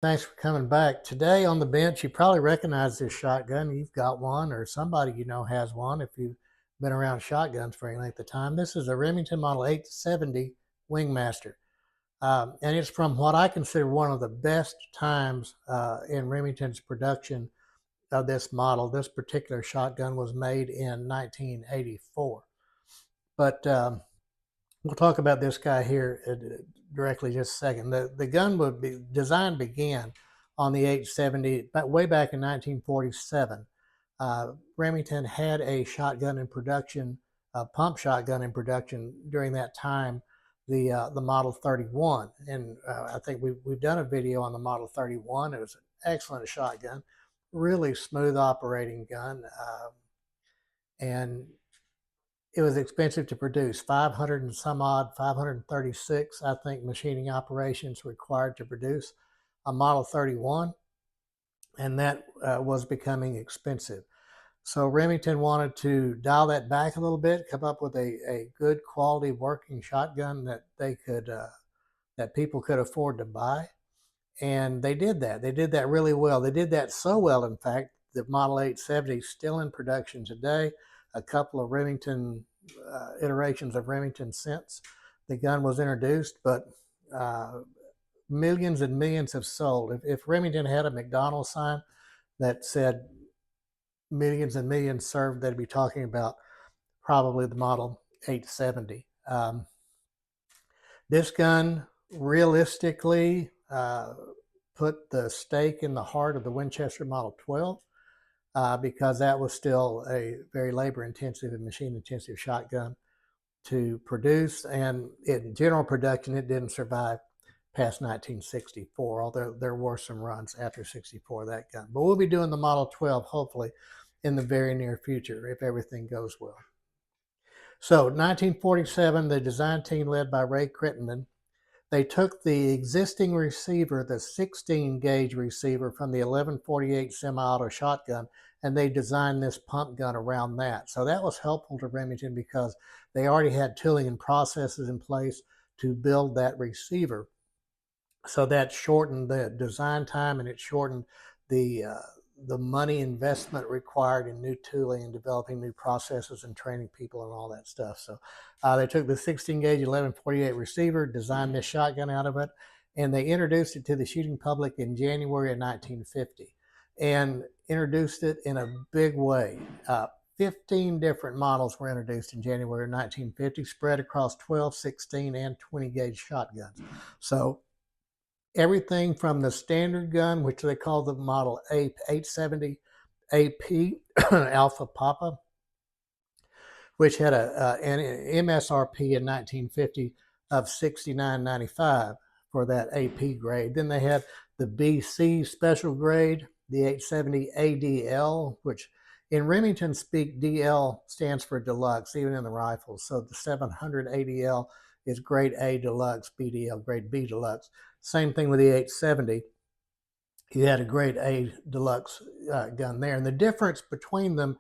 Thanks for coming back. Today on the bench, you probably recognize this shotgun. You've got one, or somebody you know has one if you've been around shotguns for any length of time. This is a Remington Model 870 Wingmaster. And it's from what I consider one of the best times in Remington's production of this model. This particular shotgun was made in 1984. But we'll talk about this guy here directly just a second. The gun design began on the 870 way back in 1947. Remington had a shotgun in production, a pump shotgun in production during that time, the Model 31, and I think we've done a video on the Model 31. It was an excellent shotgun, really smooth operating gun, and it was expensive to produce. 500 and some odd, 536, I think, machining operations required to produce a Model 31, and that was becoming expensive. So Remington wanted to dial that back a little bit, come up with a good quality working shotgun that they could that people could afford to buy, and they did that. They did that really well. They did that so well, in fact, the Model 870 is still in production today. A couple of Remington iterations of Remington since the gun was introduced, but millions and millions have sold. If Remington had a McDonald's sign that said millions and millions served, they'd be talking about probably the Model 870. This gun realistically put the stake in the heart of the Winchester Model 12 because that was still a very labor-intensive and machine-intensive shotgun to produce. And in general production, it didn't survive past 1964, although there were some runs after 64 of that gun. But we'll be doing the Model 12, hopefully, in the very near future, if everything goes well. So 1947, the design team led by Ray Crittenden, they took the existing receiver, the 16 gauge receiver from the 1148 semi-auto shotgun, and they designed this pump gun around that. So that was helpful to Remington because they already had tooling and processes in place to build that receiver. So that shortened the design time, and it shortened the money investment required in new tooling and developing new processes and training people and all that stuff. So they took the 16 gauge 1148 receiver, designed this shotgun out of it, and they introduced it to the shooting public in January of 1950 and introduced it in a big way. 15 different models were introduced in January of 1950, spread across 12, 16, and 20 gauge shotguns. So everything from the standard gun, which they call the Model 870 AP Alpha Papa, which had an MSRP in 1950 of $69.95 for that AP grade. Then they had the BC special grade, the 870 ADL, which in Remington speak, DL stands for deluxe, even in the rifles. So the 700 ADL is grade A deluxe, BDL grade B deluxe. Same thing with the 870. You had a grade A deluxe gun there. And the difference between them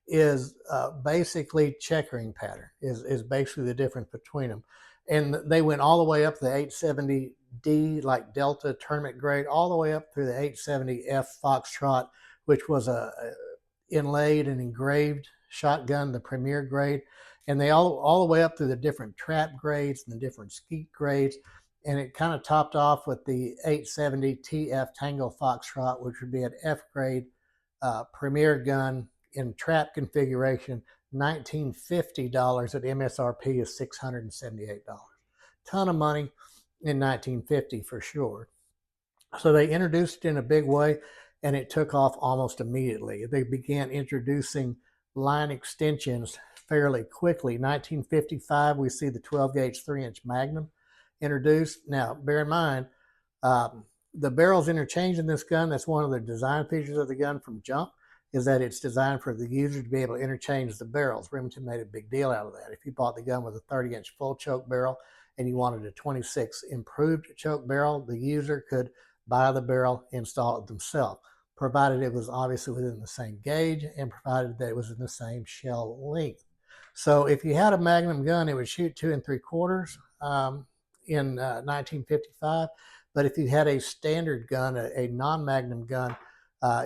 is basically checkering pattern is basically the difference between them. And they went all the way up to the 870D, like Delta tournament grade, all the way up through the 870F Foxtrot, which was a inlaid and engraved shotgun, the premier grade. And they all the way up through the different trap grades and the different skeet grades. And it kind of topped off with the 870 TF Tango Foxtrot, which would be an F grade premier gun in trap configuration, $1950 at MSRP is $678. Ton of money in 1950 for sure. So they introduced it in a big way, and it took off almost immediately. They began introducing line extensions fairly quickly. 1955, we see the 12 gauge 3-inch Magnum introduced. Now, bear in mind, the barrels interchanged in this gun, that's one of the design features of the gun from jump, is that it's designed for the user to be able to interchange the barrels. Remington made a big deal out of that. If you bought the gun with a 30-inch full choke barrel and you wanted a 26 improved choke barrel, the user could buy the barrel, install it themselves, provided it was obviously within the same gauge and provided that it was in the same shell length. So if you had a Magnum gun, it would shoot 2 3/4 in 1955. But if you had a standard gun, a non-magnum gun,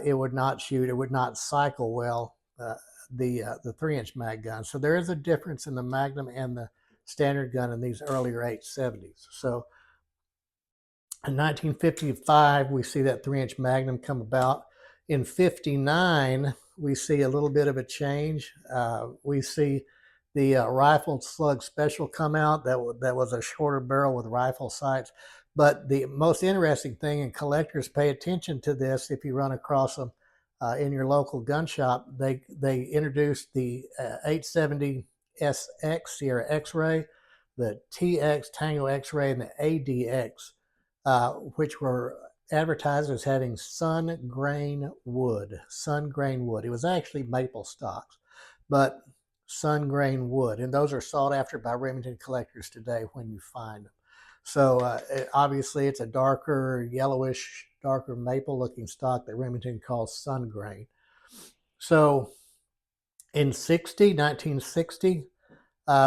it would not shoot. It would not cycle well. The 3-inch mag gun. So there is a difference in the magnum and the standard gun in these earlier 870s. So in 1955, we see that 3-inch magnum come about. In 59, we see a little bit of a change. We see the rifled slug special come out. That was a shorter barrel with rifle sights. But the most interesting thing, and collectors pay attention to this if you run across them in your local gun shop, they introduced the 870 SX Sierra X-Ray, the TX Tango X-Ray, and the ADX, which were advertised as having sun grain wood. Sun grain wood. It was actually maple stocks, but sun grain wood, and those are sought after by Remington collectors today when you find them. So obviously it's a darker yellowish, darker maple looking stock that Remington calls sun grain. So in 1960,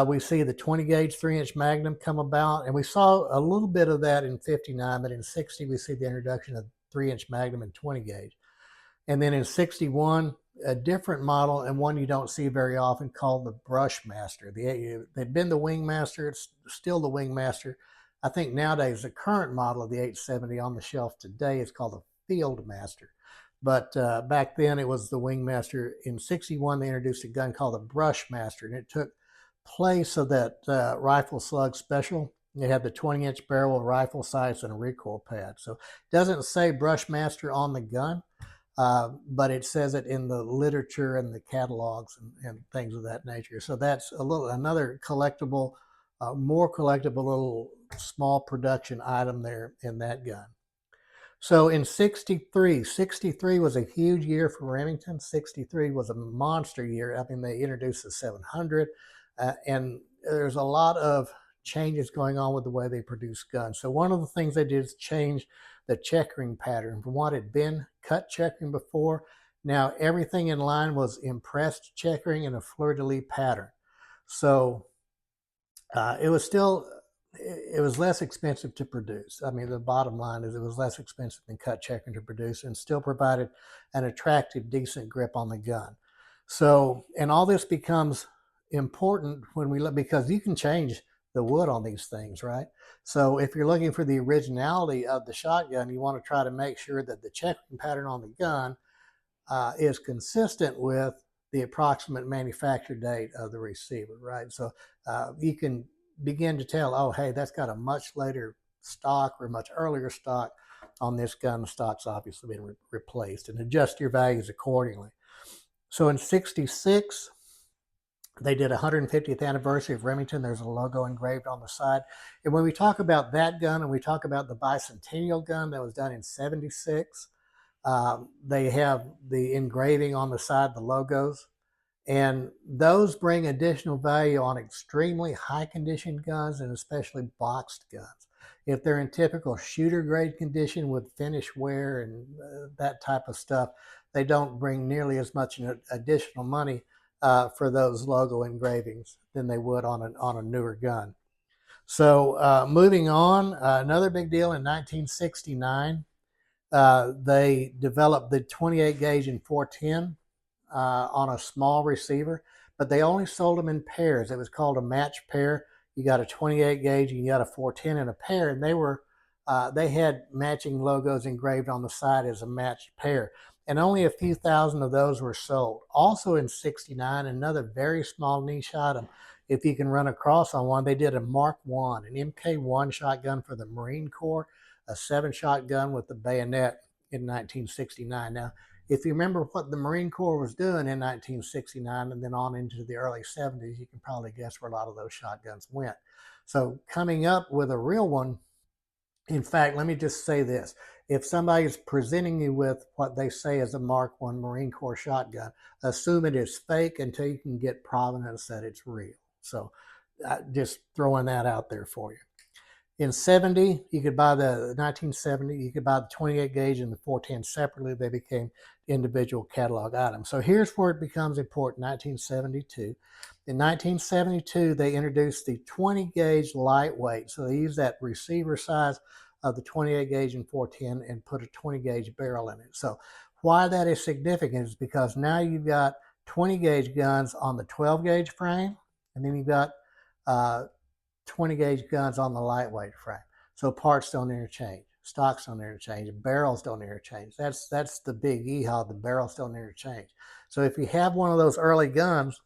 we see the 20 gauge 3-inch Magnum come about, and we saw a little bit of that in 59, but in 60 we see the introduction of 3-inch Magnum and 20 gauge. And then in 61, a different model, and one you don't see very often, called the Brushmaster. They'd been the Wingmaster, it's still the Wingmaster. I think nowadays the current model of the 870 on the shelf today is called the Fieldmaster. But back then it was the Wingmaster. In 61, they introduced a gun called the Brushmaster, and it took place of that rifle slug special. It had the 20-inch barrel, rifle sights, and a recoil pad. So it doesn't say Brushmaster on the gun, but it says it in the literature and the catalogs and things of that nature. So that's another collectible, more collectible little small production item there in that gun. So in 63 was a huge year for Remington. 63 was a monster year. I mean, they introduced the 700, and there's a lot of changes going on with the way they produce guns. So one of the things they did is change the checkering pattern from what had been cut checkering before. Now everything in line was impressed checkering and a fleur-de-lis pattern. So it was less expensive to produce. I mean, the bottom line is it was less expensive than cut checkering to produce, and still provided an attractive, decent grip on the gun. So, and all this becomes important when we look, because you can change the wood on these things, right? So if you're looking for the originality of the shotgun, you want to try to make sure that the checkering pattern on the gun is consistent with the approximate manufacture date of the receiver, right? So you can begin to tell, oh, hey, that's got a much later stock or much earlier stock on this gun. The stock's obviously been replaced, and adjust your values accordingly. So in 66, they did 150th anniversary of Remington. There's a logo engraved on the side. And when we talk about that gun and we talk about the bicentennial gun that was done in 76, they have the engraving on the side, the logos. And those bring additional value on extremely high condition guns, and especially boxed guns. If they're in typical shooter grade condition with finish wear and that type of stuff, they don't bring nearly as much additional money for those logo engravings than they would on a newer gun. So moving on, another big deal in 1969, they developed the 28 gauge and 410 on a small receiver, but they only sold them in pairs. It was called a match pair. You got a 28 gauge and you got a 410 in a pair, and they had matching logos engraved on the side as a matched pair. And only a few thousand of those were sold. Also in 69, another very small niche item, if you can run across on one, they did a Mark I, an MK1 shotgun for the Marine Corps, a 7-shot gun with the bayonet in 1969. Now, if you remember what the Marine Corps was doing in 1969 and then on into the early 70s, you can probably guess where a lot of those shotguns went. So coming up with a real one, in fact, let me just say this. If somebody is presenting you with what they say is a Mark I Marine Corps shotgun, assume it is fake until you can get provenance that it's real. So just throwing that out there for you. In 70, you could buy the 1970, you could buy the 28 gauge and the 410 separately. They became individual catalog items. So here's where it becomes important, 1972. In 1972, they introduced the 20 gauge lightweight. So they used that receiver size of the 28 gauge and 410 and put a 20 gauge barrel in it. So why that is significant is because now you've got 20 gauge guns on the 12 gauge frame, and then you've got 20 gauge guns on the lightweight frame. So parts don't interchange, stocks don't interchange, barrels don't interchange. That's the big yeehaw, the barrels don't interchange. So if you have one of those early guns,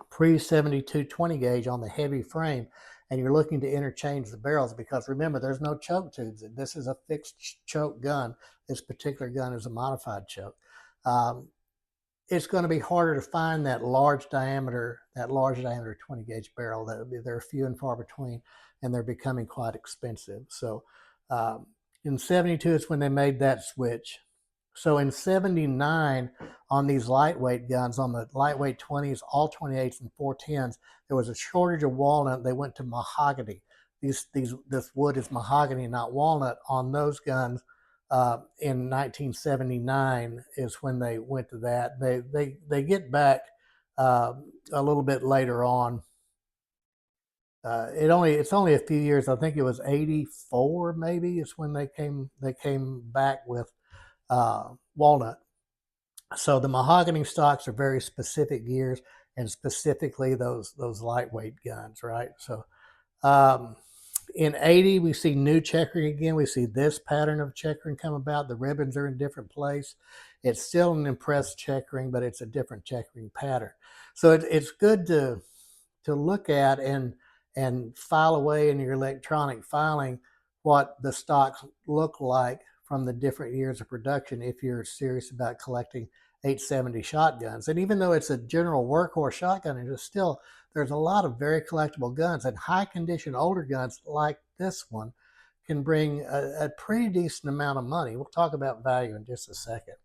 pre-72 20 gauge on the heavy frame, and you're looking to interchange the barrels, because remember, there's no choke tubes. This is a fixed choke gun. This particular gun is a modified choke. It's going to be harder to find that large diameter 20 gauge barrel. They're few and far between, and they're becoming quite expensive. So in 72 is when they made that switch. So in 79, on these lightweight guns, on the lightweight 20s, all 28s and 410s, there was a shortage of walnut. They went to mahogany. This wood is mahogany, not walnut. On those guns, in 1979 is when they went to that. They get back a little bit later on. It's only a few years. I think it was 84 maybe is when they came back with walnut. So the mahogany stocks are very specific gears, and specifically those lightweight guns, right? So in 80, we see new checkering again. We see this pattern of checkering come about. The ribbons are in a different place. It's still an impressed checkering, but it's a different checkering pattern. So it's good to look at and file away in your electronic filing what the stocks look like from the different years of production if you're serious about collecting 870 shotguns. And even though it's a general workhorse shotgun, there's a lot of very collectible guns, and high condition older guns like this one can bring a pretty decent amount of money. We'll talk about value in just a second.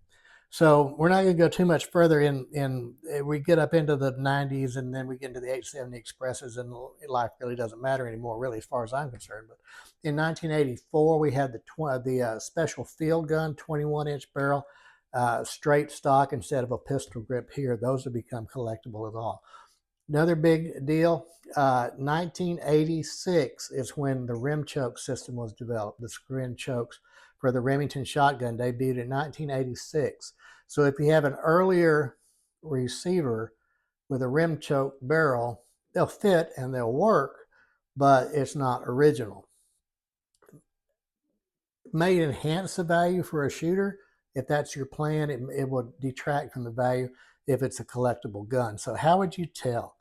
So we're not going to go too much further in we get up into the 90s, and then we get into the 870 Expresses, and life really doesn't matter anymore, really, as far as I'm concerned. But in 1984, we had the special field gun, 21-inch barrel, straight stock instead of a pistol grip here. Those have become collectible at all. Another big deal, 1986 is when the rim choke system was developed. The screw-in chokes for the Remington shotgun debuted in 1986. So if you have an earlier receiver with a rim choke barrel, they'll fit and they'll work, but it's not original. It may enhance the value for a shooter. If that's your plan, it would detract from the value if it's a collectible gun. So how would you tell?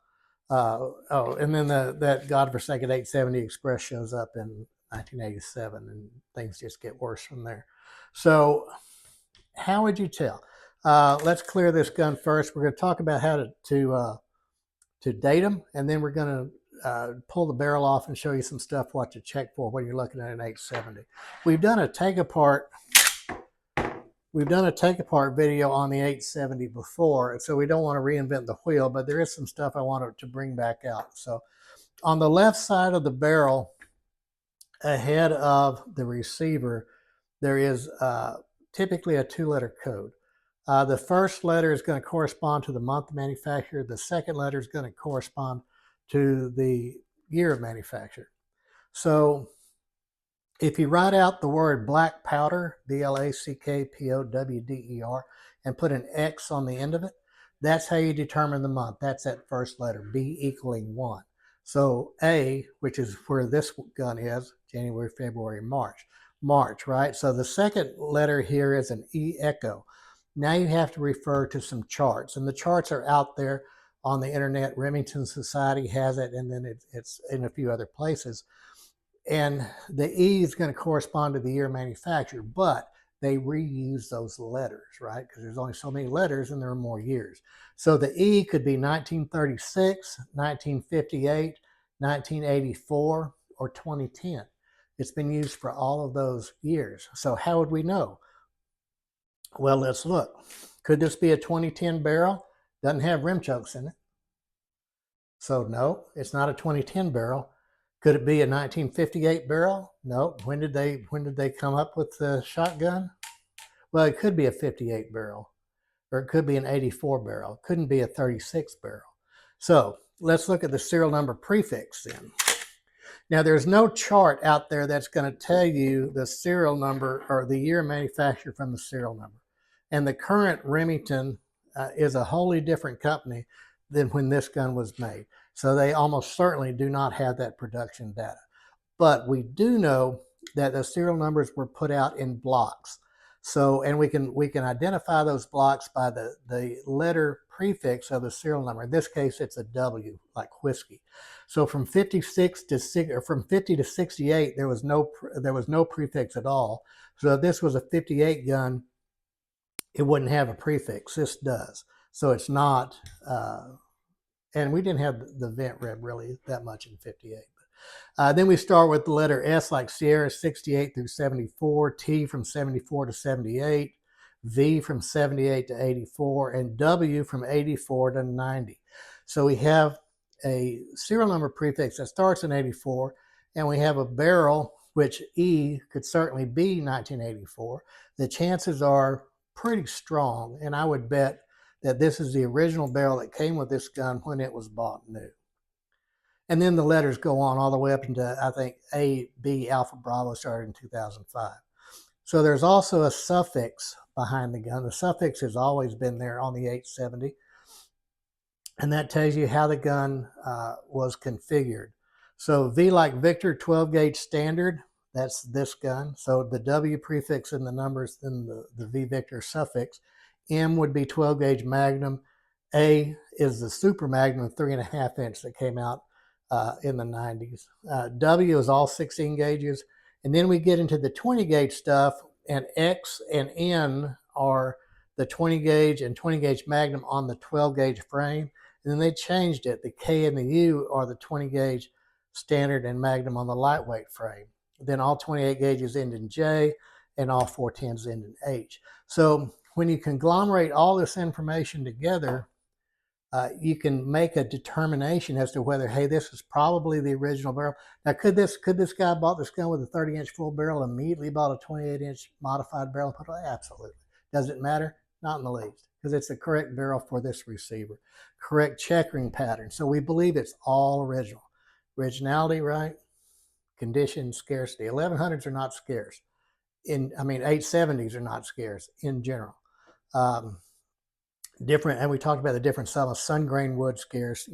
And then that godforsaken 870 Express shows up in 1987, and things just get worse from there. So how would you tell? Let's clear this gun first. We're going to talk about how to date them, and then we're going to pull the barrel off and show you some stuff what to check for when you're looking at an 870. We've done a take apart video on the 870 before, so we don't want to reinvent the wheel, but there is some stuff I wanted to bring back out. So on the left side of the barrel, ahead of the receiver, there is typically a 2-letter code. The first letter is going to correspond to the month of manufacture. The second letter is going to correspond to the year of manufacture. So if you write out the word black powder, BLACKPOWDER, and put an X on the end of it, that's how you determine the month. That's that first letter, B equaling 1. So A, which is where this gun is, January, February, March, right? So the second letter here is an E echo. Now you have to refer to some charts, and the charts are out there on the internet. Remington Society has it, and then it's in a few other places. And the E is going to correspond to the year manufactured, but they reuse those letters, right? Because there's only so many letters and there are more years. So the E could be 1936, 1958, 1984, or 2010. It's been used for all of those years. So how would we know? Well, let's look. Could this be a 2010 barrel? Doesn't have rim chokes in it. So no, it's not a 2010 barrel. Could it be a 1958 barrel? No. When did they come up with the shotgun? Well, it could be a 58 barrel, or it could be an 84 barrel. It couldn't be a 36 barrel. So let's look at the serial number prefix then. Now, there's no chart out there that's going to tell you the serial number or the year manufactured from the serial number. And the current Remington is a wholly different company than when this gun was made. So they almost certainly do not have that production data. But we do know that the serial numbers were put out in blocks. So, and we can identify those blocks by the letter prefix of the serial number. In this case, it's a W, like whiskey. So from 56 to from 50 to 68, there was no prefix at all. So if this was a 58 gun, it wouldn't have a prefix. This does. So it's not. And we didn't have the vent rib really that much in 58. Then we start with the letter S like Sierra, 68 through 74, T from 74 to 78, V from 78 to 84, and W from 84 to 90. So we have a serial number prefix that starts in 84, and we have a barrel, which E could certainly be 1984. The chances are pretty strong, and I would bet that this is the original barrel that came with this gun when it was bought new. And then the letters go on all the way up into, I think, A, B, Alpha Bravo started in 2005. So there's also a suffix behind the gun. The suffix has always been there on the 870. And that tells you how the gun was configured. So V like Victor, 12 gauge standard, that's this gun. So the W prefix in the numbers, then the V Victor suffix. M would be 12 gauge Magnum. A is the Super Magnum 3.5 inch that came out in the 90s. W is all 16 gauges. And then we get into the 20 gauge stuff, and X and N are the 20 gauge and 20 gauge Magnum on the 12 gauge frame. And then they changed it. The K and the U are the 20 gauge standard and Magnum on the lightweight frame. Then all 28 gauges end in J, and all 410s end in H. So when you conglomerate all this information together, you can make a determination as to whether, hey, this is probably the original barrel. Now, could this guy bought this gun with a 30-inch full barrel, immediately bought a 28-inch modified barrel? Absolutely. Does it matter? Not in the least, because it's the correct barrel for this receiver. Correct checkering pattern. So we believe it's all original. Originality, right? Condition, scarcity. 1100s are not scarce. 870s are not scarce in general. Different, and we talked about the different sun grain wood scarce,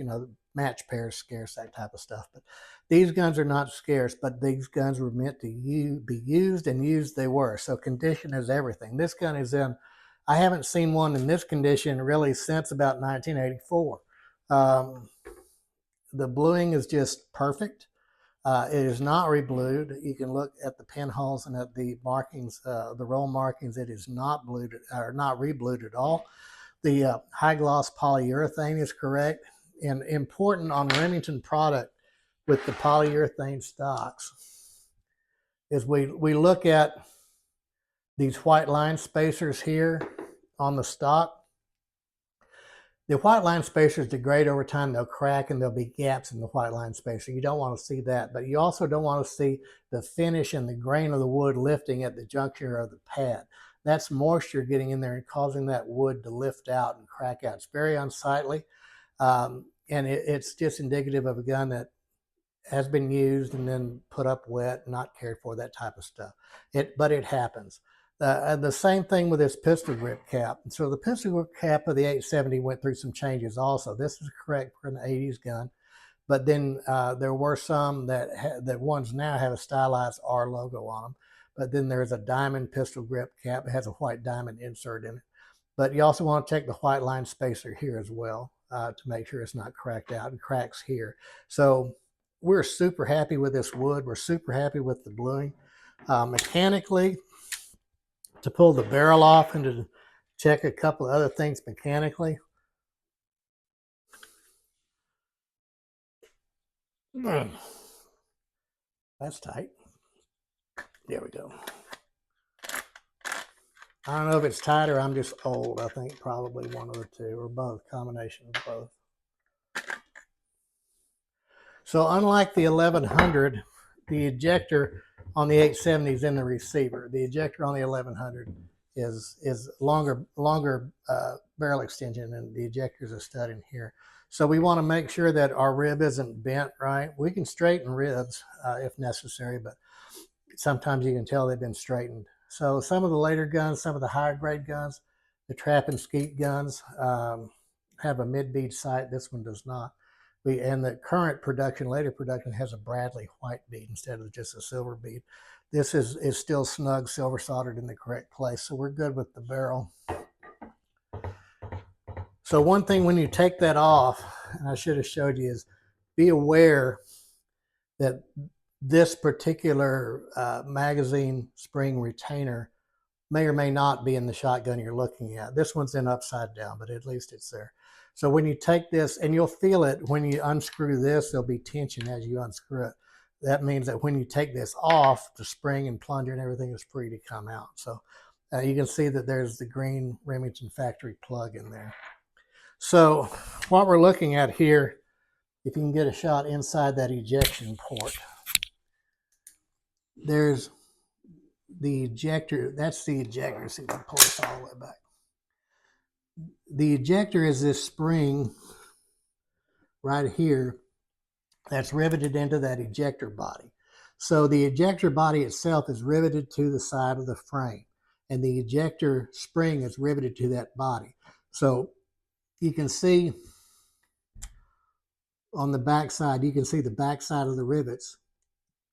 match pairs scarce, that type of stuff. But these guns are not scarce, but these guns were meant to be used, and used they were. So condition is everything. This gun is in, I haven't seen one in this condition really since about 1984. The bluing is just perfect. It is not reblued. You can look at the pinholes and at the markings, the roll markings. It is not blued or not reblued at all. The high gloss polyurethane is correct. And important on Remington product with the polyurethane stocks is we look at these white line spacers here on the stock. The white line spacers degrade over time. They'll crack and there'll be gaps in the white line spacer. You don't want to see that, but you also don't want to see the finish and the grain of the wood lifting at the juncture of the pad. That's moisture getting in there and causing that wood to lift out and crack out. It's very unsightly, and it's just indicative of a gun that has been used and then put up wet, not cared for, that type of stuff. But it happens. The same thing with this pistol grip cap. And so the pistol grip cap of the 870 went through some changes also. This is correct for an 80s gun. But then there were some that ones now have a stylized R logo on them. But then there's a diamond pistol grip cap. It has a white diamond insert in it. But you also want to check the white line spacer here as well to make sure it's not cracked out, and cracks here. So we're super happy with this wood. We're super happy with the bluing. Mechanically, to pull the barrel off and to check a couple of other things mechanically. That's tight. There we go. I don't know if it's tight or I'm just old. I think probably one of the two, or both, combination of both. So unlike the 1100, the ejector on the 870 is in the receiver. The ejector on the 1100 is longer barrel extension, and the ejector is a stud in here. So we want to make sure that our rib isn't bent right. We can straighten ribs if necessary, but sometimes you can tell they've been straightened. So some of the later guns, some of the higher grade guns, the trap and skeet guns have a mid-bead sight. This one does not. And the current production, later production, has a Bradley white bead instead of just a silver bead. This is still snug, silver soldered in the correct place. So we're good with the barrel. So one thing when you take that off, and I should have showed you, is be aware that this particular magazine spring retainer may or may not be in the shotgun you're looking at. This one's in upside down, but at least it's there. So when you take this, and you'll feel it when you unscrew this, there'll be tension as you unscrew it. That means that when you take this off, the spring and plunger and everything is free to come out. So you can see that there's the green Remington factory plug in there. So what we're looking at here, if you can get a shot inside that ejection port, there's the ejector. That's the ejector. See if I can pull this all the way back. The ejector is this spring right here that's riveted into that ejector body. So the ejector body itself is riveted to the side of the frame, and the ejector spring is riveted to that body. So you can see on the back side, you can see the back side of the rivets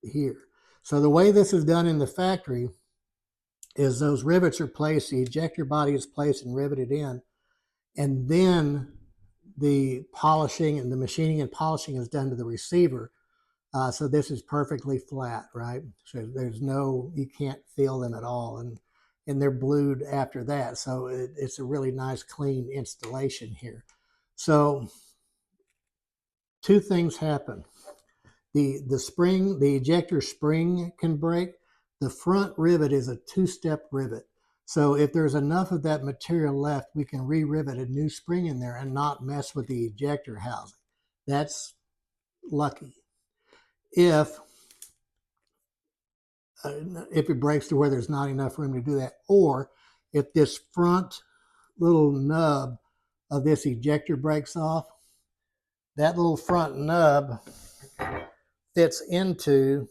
here. So the way this is done in the factory is those rivets are placed, the ejector body is placed and riveted in, and then the polishing and the machining and polishing is done to the receiver. So this is perfectly flat, right? So there's no, you can't feel them at all. And they're blued after that. So it's a really nice, clean installation here. So two things happen. The spring, the ejector spring can break. The front rivet is a two-step rivet. So if there's enough of that material left, we can re-rivet a new spring in there and not mess with the ejector housing. That's lucky. If it breaks to where there's not enough room to do that, or if this front little nub of this ejector breaks off, that little front nub fits into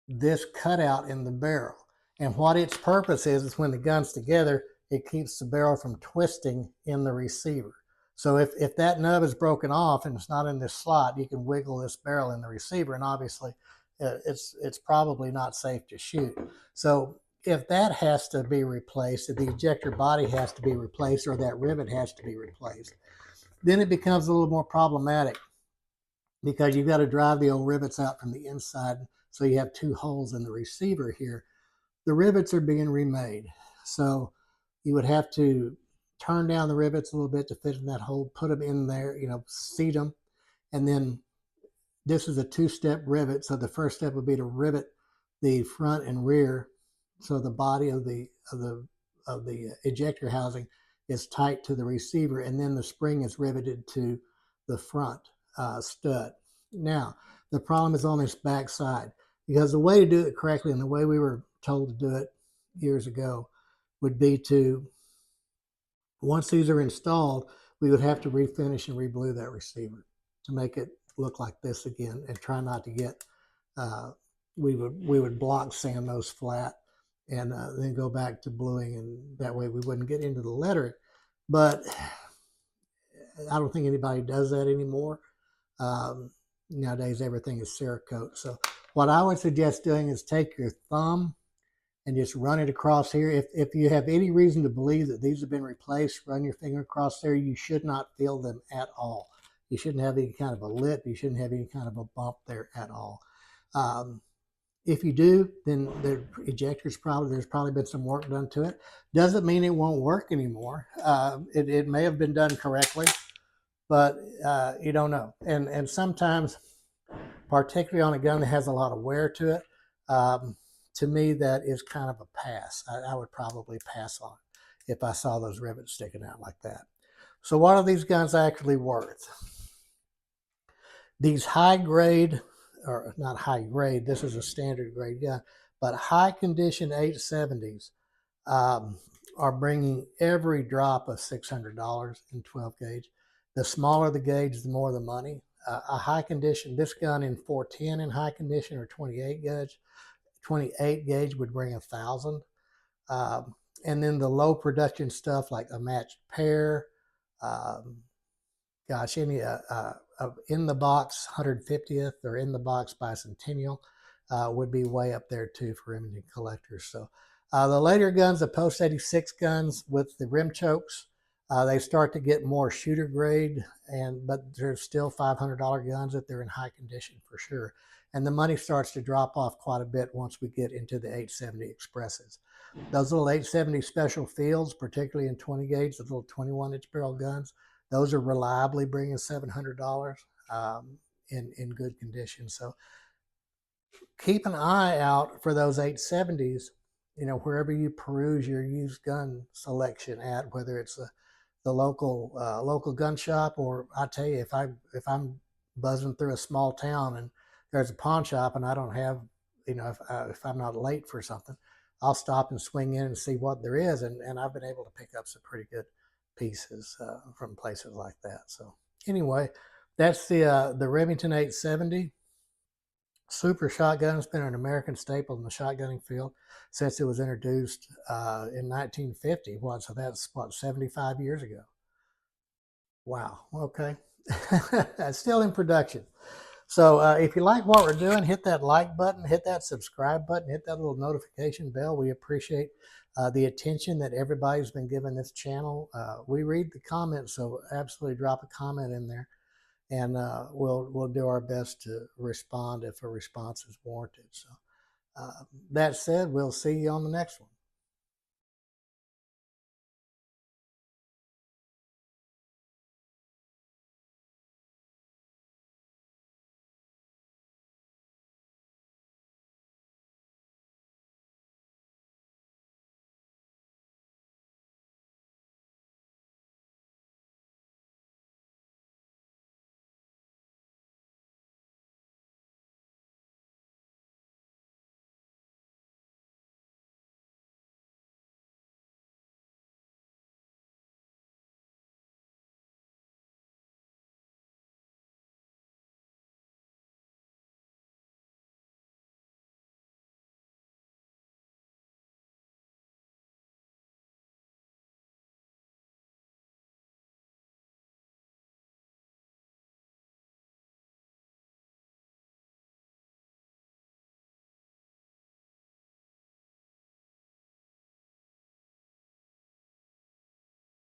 this cutout in the barrel. And what its purpose is when the gun's together, it keeps the barrel from twisting in the receiver. So if that nub is broken off and it's not in this slot, you can wiggle this barrel in the receiver, and obviously it's probably not safe to shoot. So if that has to be replaced, if the ejector body has to be replaced, or that rivet has to be replaced, then it becomes a little more problematic, because you've got to drive the old rivets out from the inside. So you have two holes in the receiver here. The rivets are being remade. So you would have to turn down the rivets a little bit to fit in that hole, put them in there, seat them. And then this is a two-step rivet. So the first step would be to rivet the front and rear. So the body of the ejector housing is tight to the receiver, and then the spring is riveted to the front stud. Now, the problem is on this back side, because the way to do it correctly, and the way we were told to do it years ago, would be to, once these are installed, we would have to refinish and reblue that receiver to make it look like this again, and try not to get, we would block sand those flat, and then go back to bluing, and that way we wouldn't get into the lettering. But I don't think anybody does that anymore. Nowadays, everything is Cerakote. So what I would suggest doing is take your thumb and just run it across here. If you have any reason to believe that these have been replaced, run your finger across there. You should not feel them at all. You shouldn't have any kind of a lip. You shouldn't have any kind of a bump there at all. If you do, then the ejector's there's probably been some work done to it. Doesn't mean it won't work anymore. It may have been done correctly, but you don't know. And sometimes, particularly on a gun that has a lot of wear to it, to me, that is kind of a pass. I would probably pass on it if I saw those rivets sticking out like that. So what are these guns actually worth? These high grade, or not high grade, this is a standard grade gun, but high condition 870s are bringing every drop of $600 in 12 gauge. The smaller the gauge, the more the money. A high condition, this gun in 410 in high condition or 28 gauge would bring 1,000. And then the low production stuff like a matched pair, um, gosh, any in the box 150th or in the box bicentennial would be way up there too for Remington collectors. So the later guns, the post 86 guns with the rim chokes, they start to get more shooter grade, but they're still $500 guns if they're in high condition for sure. And the money starts to drop off quite a bit once we get into the 870 Expresses. Those little 870 special fields, particularly in 20 gauge, the little 21-inch barrel guns, those are reliably bringing $700 in good condition. So keep an eye out for those 870s, wherever you peruse your used gun selection at, whether it's the local gun shop, or I tell you, if I'm buzzing through a small town and there's a pawn shop and I don't have, if I'm not late for something, I'll stop and swing in and see what there is, and I've been able to pick up some pretty good pieces from places like that. So anyway, that's the Remington 870. Super shotgun has been an American staple in the shotgunning field since it was introduced in 1950. So that's what, 75 years ago. Wow. Okay. Still in production. So if you like what we're doing, hit that like button, hit that subscribe button, hit that little notification bell. We appreciate the attention that everybody's been giving this channel. We read the comments, so absolutely drop a comment in there, and we'll do our best to respond if a response is warranted. So that said, we'll see you on the next one.